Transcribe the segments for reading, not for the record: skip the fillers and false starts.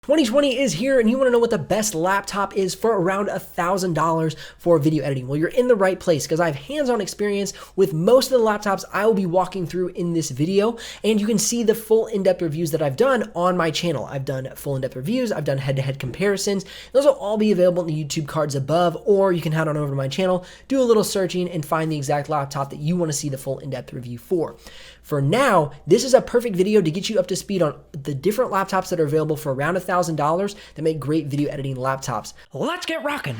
2020 is here and you want to know what the best laptop is for around $1,000 for video editing. Well, you're in the right place because I have hands-on experience with most of the laptops I will be walking through in this video, and you can see the full in-depth reviews that I've done on my channel. I've done full in-depth reviews, I've done head-to-head comparisons. Those will all be available in the YouTube cards above, or you can head on over to my channel, do a little searching, and find the exact laptop that you want to see the full in-depth review for. For now, this is a perfect video to get you up to speed on the different laptops that are available for around $1,000 that make great video editing laptops. Let's get rocking.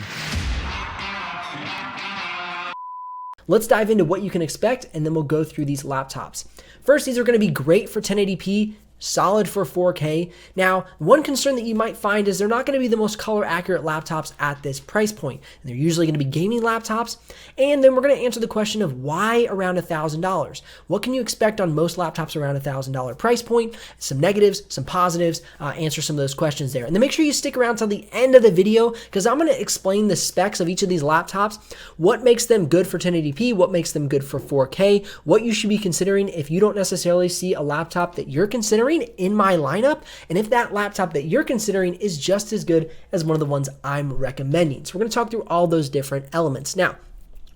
Let's dive into what you can expect, and then we'll go through these laptops. First, these are going to be great for 1080p, solid for 4K. Now, one concern that you might find is they're not going to be the most color accurate laptops at this price point. And they're usually going to be gaming laptops. And then we're going to answer the question of why around $1,000. What can you expect on most laptops around $1,000 price point? Some negatives, some positives, answer some of those questions there. And then make sure you stick around till the end of the video because I'm going to explain the specs of each of these laptops, what makes them good for 1080p, what makes them good for 4K, what you should be considering if you don't necessarily see a laptop that you're considering in my lineup, and if that laptop that you're considering is just as good as one of the ones I'm recommending. So we're going to talk through all those different elements. Now,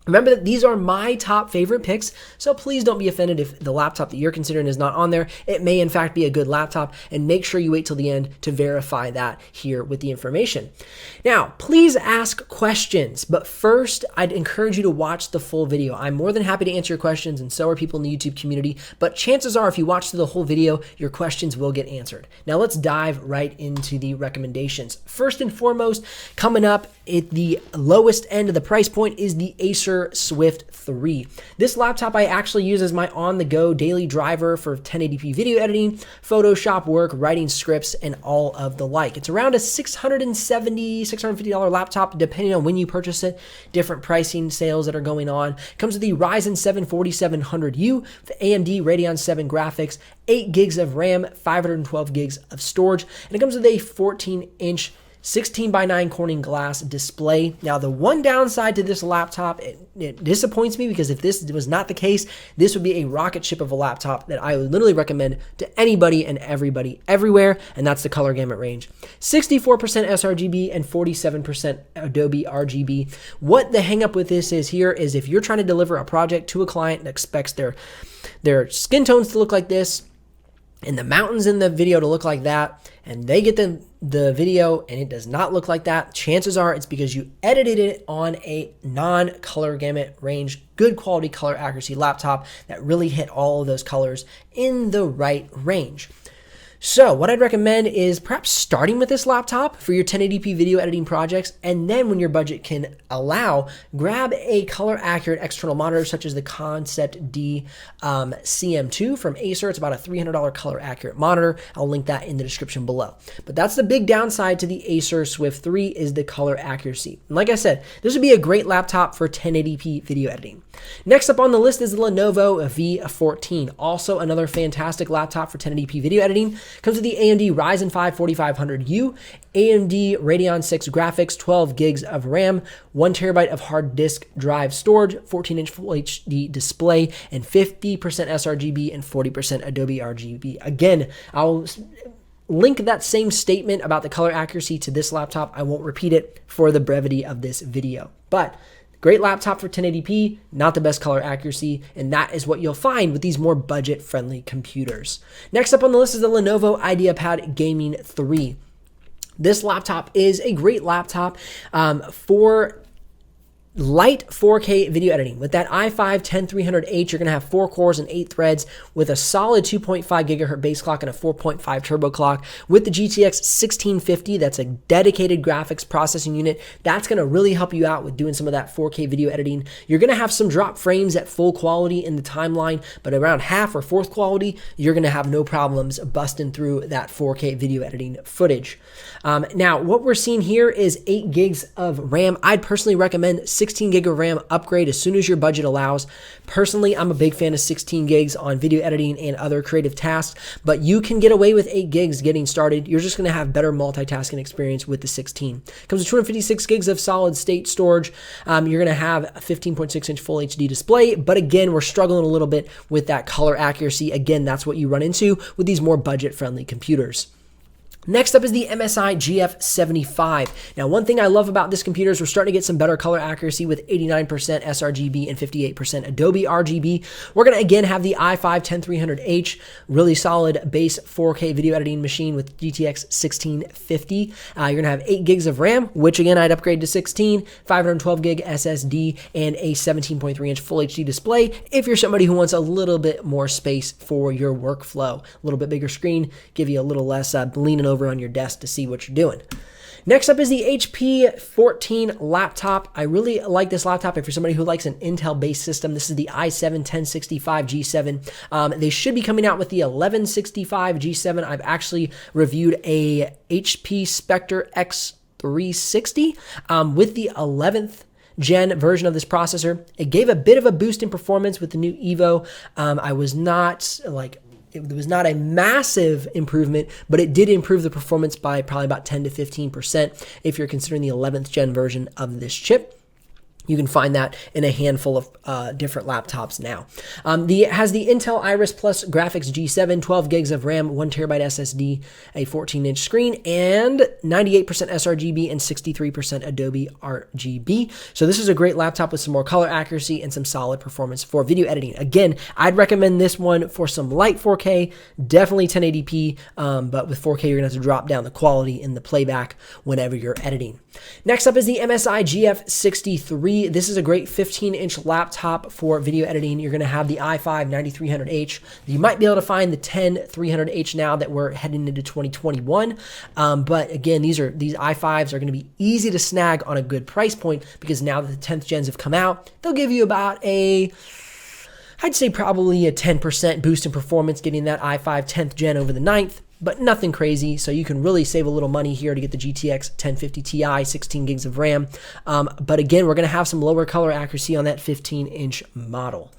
remember that these are my top favorite picks, so please don't be offended if the laptop that you're considering is not on there. It may in fact be a good laptop, and make sure you wait till the end to verify that here with the information. Now, please ask questions, but first I'd encourage you to watch the full video. I'm more than happy to answer your questions, and so are people in the YouTube community, but chances are if you watch through the whole video, your questions will get answered. Now let's dive right into the recommendations. First and foremost, coming up at the lowest end of the price point is the Acer Swift 3. This laptop I actually use as my on-the-go daily driver for 1080p video editing, Photoshop work, writing scripts, and all of the like. It's around a $650 laptop depending on when you purchase it, different pricing sales that are going on. It comes with the Ryzen 7 4700U, the AMD Radeon 7 graphics, 8 gigs of RAM, 512 gigs of storage, and it comes with a 14-inch 16:9 Corning glass display. Now, the one downside to this laptop, it disappoints me because if this was not the case, this would be a rocket ship of a laptop that I would literally recommend to anybody and everybody everywhere, and that's the color gamut range. 64% sRGB and 47% Adobe RGB. What the hang up with this is here is if you're trying to deliver a project to a client that expects their skin tones to look like this, and the mountains in the video to look like that, and they get the video and it does not look like that, chances are it's because you edited it on a non-color gamut range, good quality color accuracy laptop that really hit all of those colors in the right range. So what I'd recommend is perhaps starting with this laptop for your 1080p video editing projects, and then when your budget can allow, grab a color accurate external monitor such as the Concept D CM2 from Acer. It's about a $300 color accurate monitor. I'll link that in the description below. But that's the big downside to the Acer Swift 3 is the color accuracy. And like I said, this would be a great laptop for 1080p video editing. Next up on the list is the Lenovo V14, also another fantastic laptop for 1080p video editing. Comes with the AMD Ryzen 5 4500U, AMD Radeon 6 graphics, 12 gigs of RAM, 1 terabyte of hard disk drive storage, 14-inch Full HD display, and 50% sRGB and 40% Adobe RGB. Again, I'll link that same statement about the color accuracy to this laptop. I won't repeat it for the brevity of this video, but great laptop for 1080p, not the best color accuracy, and that is what you'll find with these more budget-friendly computers. Next up on the list is the Lenovo IdeaPad Gaming 3. This laptop is a great laptop for light 4K video editing. With that i5-10300H, you're going to have 4 cores and 8 threads with a solid 2.5 gigahertz base clock and a 4.5 turbo clock. With the GTX 1650, that's a dedicated graphics processing unit. That's going to really help you out with doing some of that 4K video editing. You're going to have some drop frames at full quality in the timeline, but around half or fourth quality, you're going to have no problems busting through that 4K video editing footage. Now, what we're seeing here is 8 gigs of RAM. I'd personally recommend 16 gig of RAM upgrade as soon as your budget allows. Personally, I'm a big fan of 16 gigs on video editing and other creative tasks, but you can get away with 8 gigs getting started. You're just going to have better multitasking experience with the 16. Comes with 256 gigs of solid state storage. You're going to have a 15.6 inch full HD display, but again, we're struggling a little bit with that color accuracy. Again, that's what you run into with these more budget friendly computers. Next up is the MSI GF75. Now, one thing I love about this computer is we're starting to get some better color accuracy with 89% sRGB and 58% Adobe RGB. We're going to again have the i5-10300H, really solid base 4K video editing machine with GTX 1650. You're going to have 8 gigs of RAM, which again, I'd upgrade to 16, 512 gig SSD, and a 17.3-inch Full HD display if you're somebody who wants a little bit more space for your workflow. A little bit bigger screen, give you a little less leaning over on your desk to see what you're doing. Next up is the HP 14 laptop. I really like this laptop if you're somebody who likes an Intel-based system. This is the i7-1065 G7. They should be coming out with the 1165 G7. I've actually reviewed a HP Spectre X360 with the 11th gen version of this processor. It gave a bit of a boost in performance with the new Evo. It was not a massive improvement, but it did improve the performance by probably about 10 to 15% if you're considering the 11th gen version of this chip. You can find that in a handful of different laptops now. It has the Intel Iris Plus Graphics G7, 12 gigs of RAM, 1 terabyte SSD, a 14-inch screen, and 98% sRGB and 63% Adobe RGB. So this is a great laptop with some more color accuracy and some solid performance for video editing. Again, I'd recommend this one for some light 4K, definitely 1080p, but with 4K, you're going to have to drop down the quality in the playback whenever you're editing. Next up is the MSI GF63. This is a great 15-inch laptop for video editing. You're going to have the i5-9300H. You might be able to find the 10300H now that we're heading into 2021. But again, these i5s are going to be easy to snag on a good price point because now that the 10th gens have come out, they'll give you about I'd say probably a 10% boost in performance getting that i5 10th gen over the 9th. But nothing crazy, so you can really save a little money here to get the GTX 1050 Ti, 16 gigs of RAM. But again, we're going to have some lower color accuracy on that 15-inch model.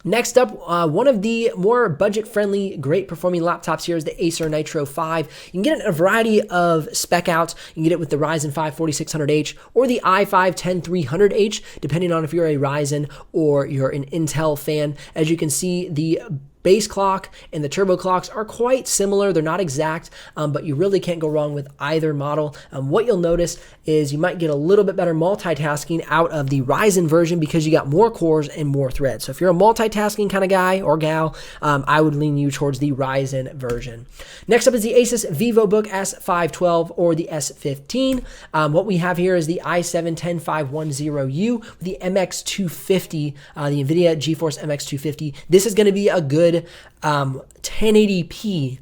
Next up, one of the more budget-friendly, great-performing laptops here is the Acer Nitro 5. You can get it in a variety of spec outs. You can get it with the Ryzen 5 4600H or the i5-10300H, depending on if you're a Ryzen or you're an Intel fan. As you can see, the base clock and the turbo clocks are quite similar. They're not exact, but you really can't go wrong with either model. What you'll notice is you might get a little bit better multitasking out of the Ryzen version because you got more cores and more threads. So if you're a multitasking kind of guy or gal, I would lean you towards the Ryzen version. Next up is the Asus VivoBook S512 or the S15. What we have here is the i7-10510U with the MX250, the NVIDIA GeForce MX250. This is going to be a good 1080p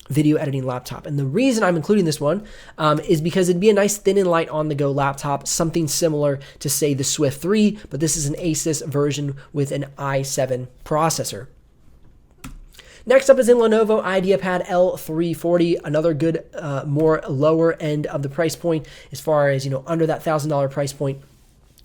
video editing laptop. And the reason I'm including this one is because it'd be a nice thin and light on-the-go laptop, something similar to, say, the Swift 3, but this is an Asus version with an i7 processor. Next up is in Lenovo IdeaPad L340, another good, more lower end of the price point as far as, under that $1,000 price point.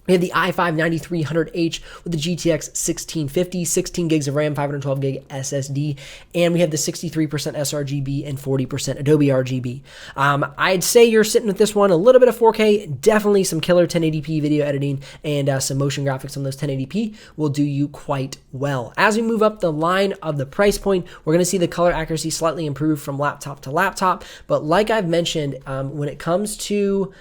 We have the i5-9300H with the GTX 1650, 16 gigs of RAM, 512 gig SSD, and we have the 63% sRGB and 40% Adobe RGB. I'd say you're sitting with this one, a little bit of 4K, definitely some killer 1080p video editing, and some motion graphics on those 1080p will do you quite well. As we move up the line of the price point, we're going to see the color accuracy slightly improve from laptop to laptop, but like I've mentioned, when it comes to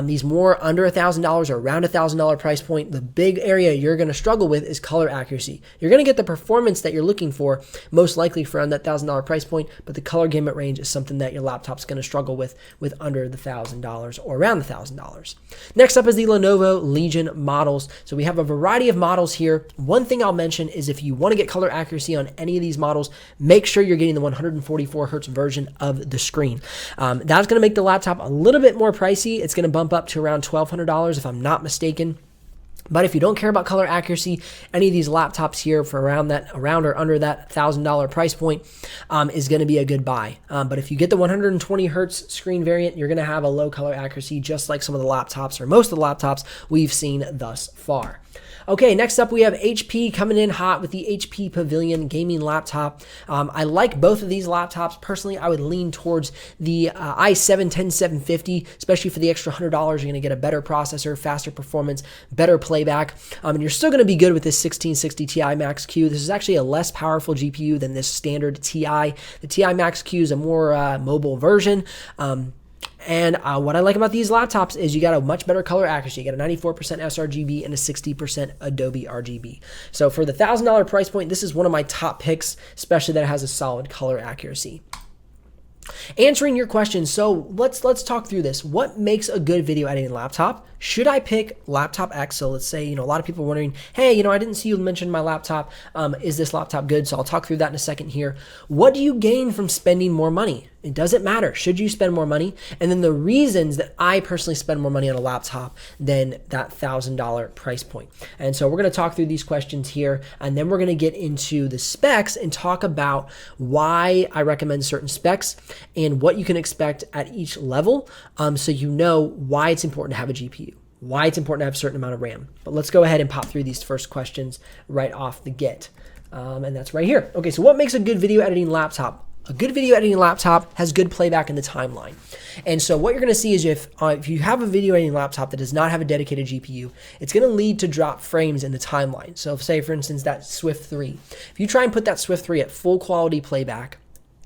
these more under $1,000 or around $1,000 price point, the big area you're going to struggle with is color accuracy. You're going to get the performance that you're looking for, most likely for around that $1,000 price point, but the color gamut range is something that your laptop's going to struggle with under the $1,000 or around the $1,000. Next up is the Lenovo Legion models. So we have a variety of models here. One thing I'll mention is if you want to get color accuracy on any of these models, make sure you're getting the 144 hertz version of the screen. That's going to make the laptop a little bit more pricey. It's going to bump up to around $1,200 if I'm not mistaken. But if you don't care about color accuracy, any of these laptops here for around or under that $1,000 price point is going to be a good buy. But if you get the 120 hertz screen variant, you're going to have a low color accuracy, just like some of the laptops or most of the laptops we've seen thus far. Okay, next up we have HP coming in hot with the HP Pavilion gaming laptop. I like both of these laptops. Personally, I would lean towards the i7-10750, especially for the extra $100. You're going to get a better processor, faster performance, better playback, and you're still going to be good with this 1660 Ti Max Q. This is actually a less powerful GPU than this standard Ti. The Ti Max Q is a more mobile version. And what I like about these laptops is you got a much better color accuracy. You got a 94% sRGB and a 60% Adobe RGB. So for the $1,000 price point, this is one of my top picks, especially that it has a solid color accuracy. Answering your question, so let's talk through this. What makes a good video editing laptop? Should I pick laptop X? So let's say, a lot of people are wondering, hey, I didn't see you mention my laptop. Is this laptop good? So I'll talk through that in a second here. What do you gain from spending more money? It doesn't matter. Should you spend more money? And then the reasons that I personally spend more money on a laptop than that $1,000 price point. And so we're going to talk through these questions here, and then we're going to get into the specs and talk about why I recommend certain specs and what you can expect at each level, so you know why it's important to have a GPU, why it's important to have a certain amount of RAM. But let's go ahead and pop through these first questions right off the get. And that's right here. Okay, so what makes a good video editing laptop? A good video editing laptop has good playback in the timeline. And so what you're going to see is if you have a video editing laptop that does not have a dedicated GPU, it's going to lead to drop frames in the timeline. So say, for instance, that Swift 3. If you try and put that Swift 3 at full quality playback,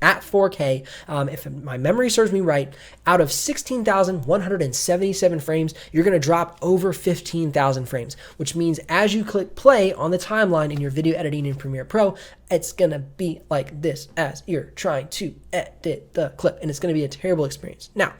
at 4K, if my memory serves me right, out of 16,177 frames, you're going to drop over 15,000 frames, which means as you click play on the timeline in your video editing in Premiere Pro, it's going to be like this as you're trying to edit the clip, and it's going to be a terrible experience. Now,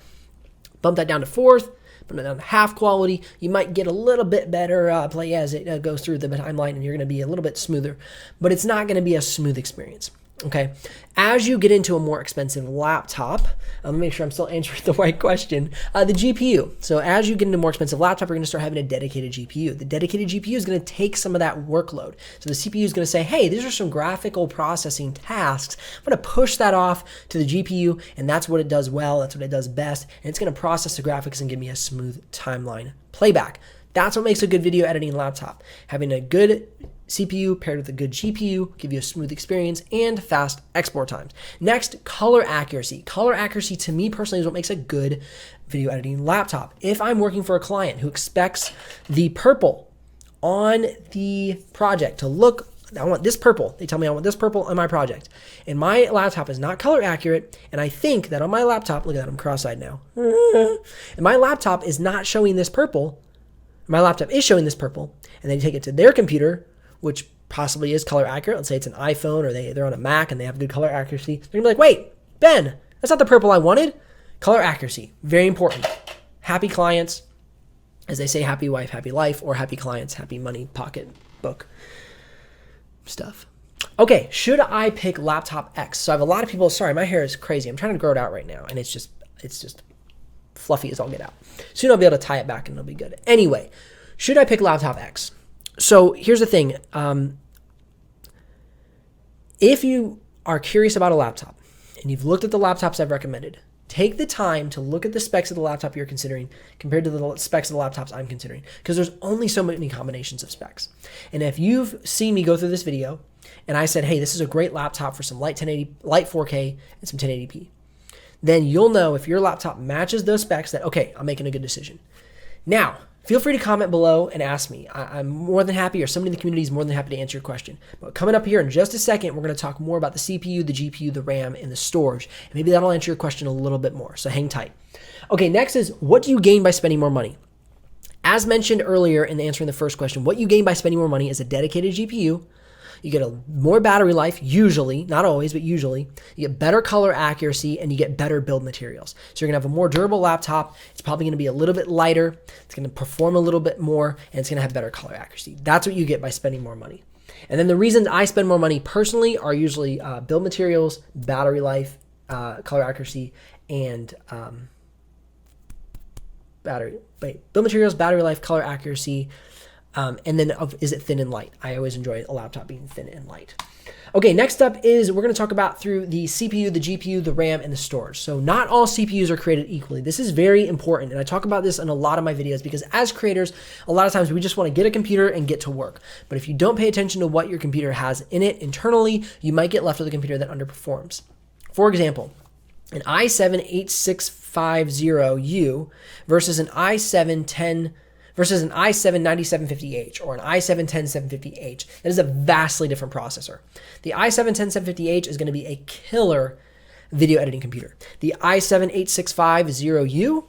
bump that down to fourth, bump it down to half quality. You might get a little bit better play as it goes through the timeline, and you're going to be a little bit smoother, but it's not going to be a smooth experience. Okay, as you get into a more expensive laptop, let me make sure I'm still answering the right question, the GPU. So as you get into a more expensive laptop, you're going to start having a dedicated GPU. The dedicated GPU is going to take some of that workload. So the CPU is going to say, hey, these are some graphical processing tasks. I'm going to push that off to the GPU, and that's what it does well. That's what it does best. And it's going to process the graphics and give me a smooth timeline playback. That's what makes a good video editing laptop. Having a good CPU paired with a good GPU, give you a smooth experience and fast export times. Next, color accuracy. Color accuracy to me personally is what makes a good video editing laptop. If I'm working for a client who expects the purple on the project to look, I want this purple. They tell me I want this purple on my project. And my laptop is not color accurate, and I think that on my laptop, look at that, I'm cross-eyed now. And my laptop is not showing this purple. My laptop is showing this purple, and they take it to their computer, which possibly is color accurate. Let's say it's an iPhone or they're on a Mac and they have good color accuracy. They're gonna be like, wait, Ben, that's not the purple I wanted. Color accuracy, very important. Happy clients, as they say, happy wife, happy life, or happy clients, happy money, pocket, book stuff. Okay, should I pick laptop X? So I have a lot of people, sorry, my hair is crazy. I'm trying to grow it out right now, and it's just fluffy as all get out. Soon I'll be able to tie it back and it'll be good. Anyway, should I pick laptop X? So here's the thing. If you are curious about a laptop and you've looked at the laptops I've recommended, take the time to look at the specs of the laptop you're considering compared to the specs of the laptops I'm considering, because there's only so many combinations of specs. And if you've seen me go through this video and I said, hey, this is a great laptop for some light 4K and some 1080p, then you'll know if your laptop matches those specs that, okay, I'm making a good decision. Now, feel free to comment below and ask me. I'm more than happy, or somebody in the community is more than happy to answer your question. But coming up here in just a second, we're going to talk more about the CPU, the GPU, the RAM, and the storage. And maybe that'll answer your question a little bit more, so hang tight. Okay, next is, what do you gain by spending more money? As mentioned earlier in answering the first question, what you gain by spending more money is a dedicated GPU. You get more battery life, usually, not always, but usually. You get better color accuracy, and you get better build materials. So you're going to have a more durable laptop. It's probably going to be a little bit lighter. It's going to perform a little bit more, and it's going to have better color accuracy. That's what you get by spending more money. And then the reasons I spend more money personally are usually build materials, battery life, color accuracy, and build materials, battery life, color accuracy, and then is it thin and light? I always enjoy a laptop being thin and light. Okay, next up is we're going to talk about through the CPU, the GPU, the RAM, and the storage. So not all CPUs are created equally. This is very important, and I talk about this in a lot of my videos because as creators, a lot of times we just want to get a computer and get to work. But if you don't pay attention to what your computer has in it internally, you might get left with a computer that underperforms. For example, an i7-8650U versus an i7-9750H or an i7-10750H. That is a vastly different processor. The i7-10750H is going to be a killer video editing computer. The i7-8650U,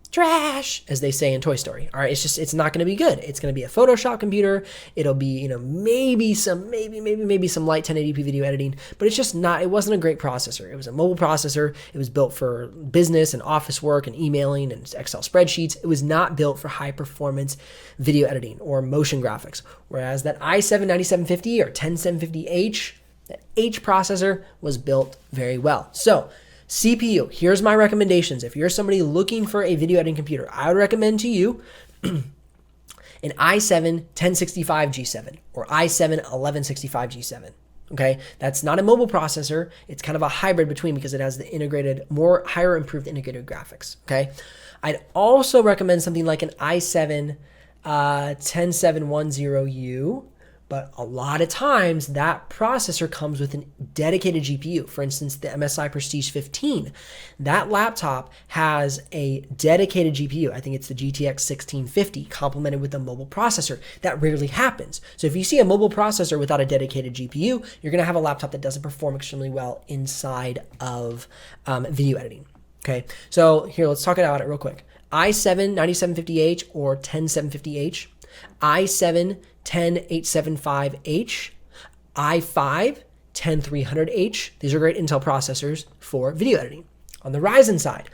trash, as they say in Toy Story. All right, it's not going to be good. It's going to be a Photoshop computer. It'll be, maybe some light 1080p video editing, but it's just not, it wasn't a great processor. It was a mobile processor. It was built for business and office work and emailing and Excel spreadsheets. It was not built for high performance video editing or motion graphics. Whereas that i7-9750 or 10750H, that H processor was built very well. So CPU, here's my recommendations. If you're somebody looking for a video editing computer, I would recommend to you an i7-1065G7 or i7-1165G7. Okay, that's not a mobile processor. It's kind of a hybrid between because it has the integrated, higher improved integrated graphics. Okay, I'd also recommend something like an i7-10710U. But a lot of times that processor comes with a dedicated GPU. For instance, the MSI Prestige 15. That laptop has a dedicated GPU. I think it's the GTX 1650 complemented with a mobile processor. That rarely happens. So if you see a mobile processor without a dedicated GPU, you're going to have a laptop that doesn't perform extremely well inside of video editing. Okay, so here, let's talk about it real quick. i7-9750H or 10750H, i7-10875H, i5-10300H. These are great Intel processors for video editing. On the Ryzen side,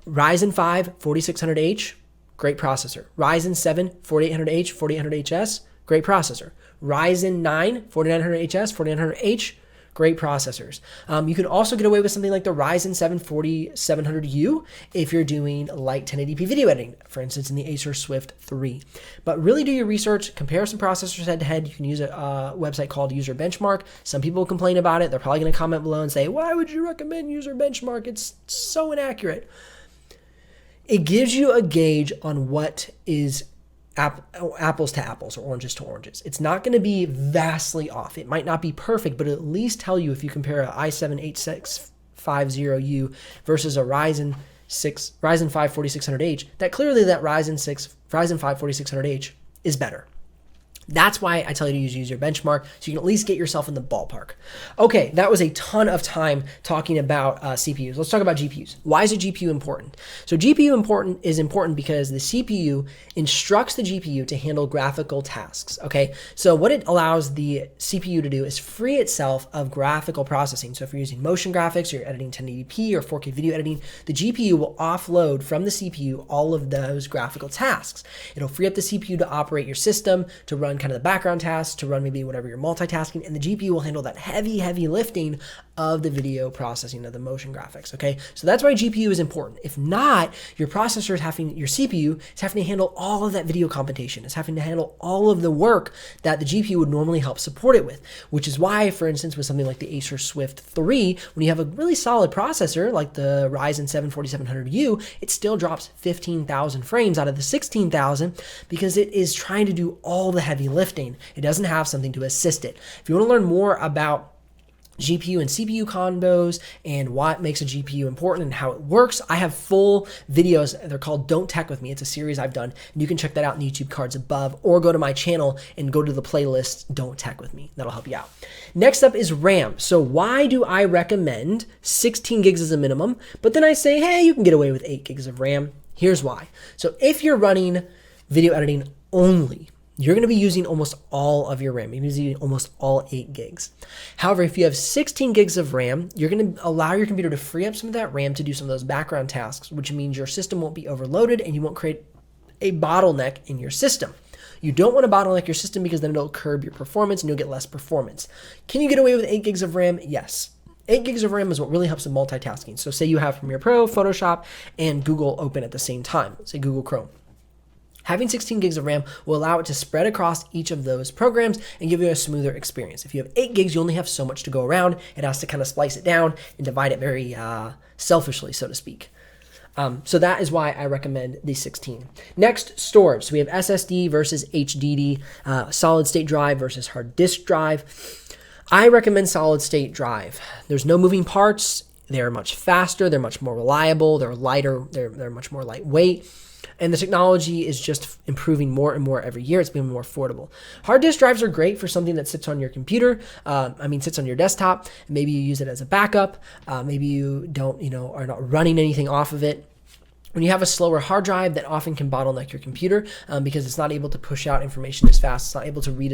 Ryzen 5 4600H, great processor. Ryzen 7 4800H, 4800HS, great processor. Ryzen 9 4900HS, 4900H, great processors. You can also get away with something like the Ryzen 7 4700U if you're doing light 1080p video editing, for instance, in the Acer Swift 3. But really do your research, compare some processors head to head. You can use a website called User Benchmark. Some people complain about it. They're probably going to comment below and say, why would you recommend User Benchmark? It's so inaccurate. It gives you a gauge on what is apples to apples or oranges to oranges. It's not going to be vastly off. It might not be perfect, but it'll at least tell you if you compare a i7-8650U versus a Ryzen 5 4600H, that clearly that Ryzen 5 4600H is better. That's why I tell you to use User Benchmark, so you can at least get yourself in the ballpark. Okay, that was a ton of time talking about CPUs. Let's talk about GPUs. Why is a GPU important? So GPU is important because the CPU instructs the GPU to handle graphical tasks, okay? So what it allows the CPU to do is free itself of graphical processing. So if you're using motion graphics, or you're editing 1080p or 4K video editing, the GPU will offload from the CPU all of those graphical tasks. It'll free up the CPU to operate your system, to run kind of the background tasks, to run maybe whatever you're multitasking, and the GPU will handle that heavy lifting of the video processing of the motion graphics, okay? So that's why GPU is important. If not, your processor is your CPU is having to handle all of that video computation. It's having to handle all of the work that the GPU would normally help support it with, which is why, for instance, with something like the Acer Swift 3, when you have a really solid processor like the Ryzen 7 4700U, it still drops 15,000 frames out of the 16,000 because it is trying to do all the heavy lifting. It doesn't have something to assist it. If you want to learn more about GPU and CPU combos and what makes a GPU important and how it works, I have full videos. They're called Don't Tech With Me. It's a series I've done, and you can check that out in the YouTube cards above, or go to my channel and go to the playlist Don't Tech With Me. That'll help you out. Next up is RAM. So why do I recommend 16 gigs as a minimum, but then I say, hey, you can get away with 8 gigs of RAM? Here's why. So if you're running video editing only, you're going to be using almost all of your RAM. You're using almost all 8 gigs. However, if you have 16 gigs of RAM, you're going to allow your computer to free up some of that RAM to do some of those background tasks, which means your system won't be overloaded and you won't create a bottleneck in your system. You don't want to bottleneck your system because then it'll curb your performance and you'll get less performance. Can you get away with 8 gigs of RAM? Yes. 8 gigs of RAM is what really helps with multitasking. So say you have Premiere Pro, Photoshop, and Google open at the same time. Say Google Chrome. Having 16 gigs of RAM will allow it to spread across each of those programs and give you a smoother experience. If you have 8 gigs, you only have so much to go around. It has to kind of splice it down and divide it very selfishly, so to speak. So that is why I recommend the 16. Next, storage. So we have SSD versus HDD, solid state drive versus hard disk drive. I recommend solid state drive. There's no moving parts. They're much faster. They're much more reliable. They're lighter. They're much more lightweight. And the technology is just improving more and more every year. It's becoming more affordable. Hard disk drives are great for something that sits on your computer. Sits on your desktop. Maybe you use it as a backup. Maybe you don't, are not running anything off of it. When you have a slower hard drive, that often can bottleneck your computer because it's not able to push out information as fast. It's not able to read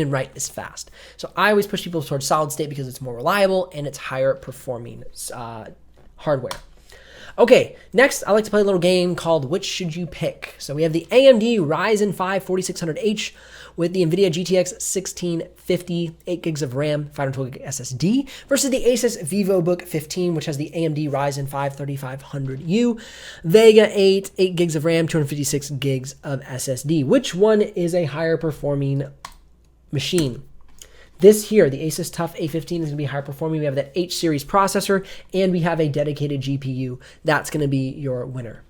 and write as fast. So I always push people towards solid state because it's more reliable and it's higher performing hardware. Okay, next I like to play a little game called Which Should You Pick? So we have the AMD Ryzen 5 4600H with the NVIDIA GTX 1650, 8 gigs of RAM, 512 gig SSD versus the Asus VivoBook 15, which has the AMD Ryzen 5 3500U, Vega 8 gigs of RAM, 256 gigs of SSD. Which one is a higher performing machine? This here, the Asus TUF A15 is going to be higher performing. We have that H series processor, and we have a dedicated GPU. That's going to be your winner.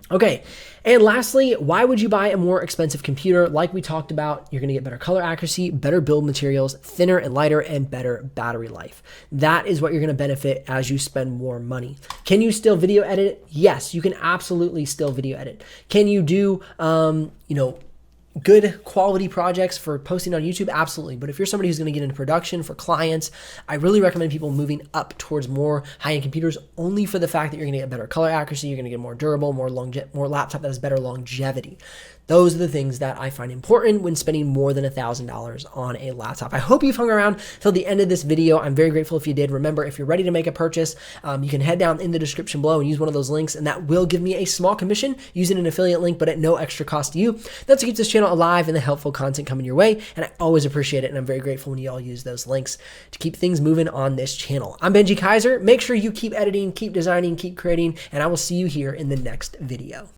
Okay, and lastly, why would you buy a more expensive computer? Like we talked about, you're going to get better color accuracy, better build materials, thinner and lighter, and better battery life. That is what you're going to benefit as you spend more money. Can you still video edit? Yes, you can absolutely still video edit. Can you do, good quality projects for posting on YouTube? Absolutely. But if you're somebody who's going to get into production for clients, I really recommend people moving up towards more high-end computers only for the fact that you're going to get better color accuracy, you're going to get more durable, more laptop that has better longevity. Those are the things that I find important when spending more than $1,000 on a laptop. I hope you've hung around till the end of this video. I'm very grateful if you did. Remember, if you're ready to make a purchase, you can head down in the description below and use one of those links, and that will give me a small commission using an affiliate link, but at no extra cost to you. That's what keeps this channel alive and the helpful content coming your way, and I always appreciate it, and I'm very grateful when you all use those links to keep things moving on this channel. I'm Benji Kaiser. Make sure you keep editing, keep designing, keep creating, and I will see you here in the next video.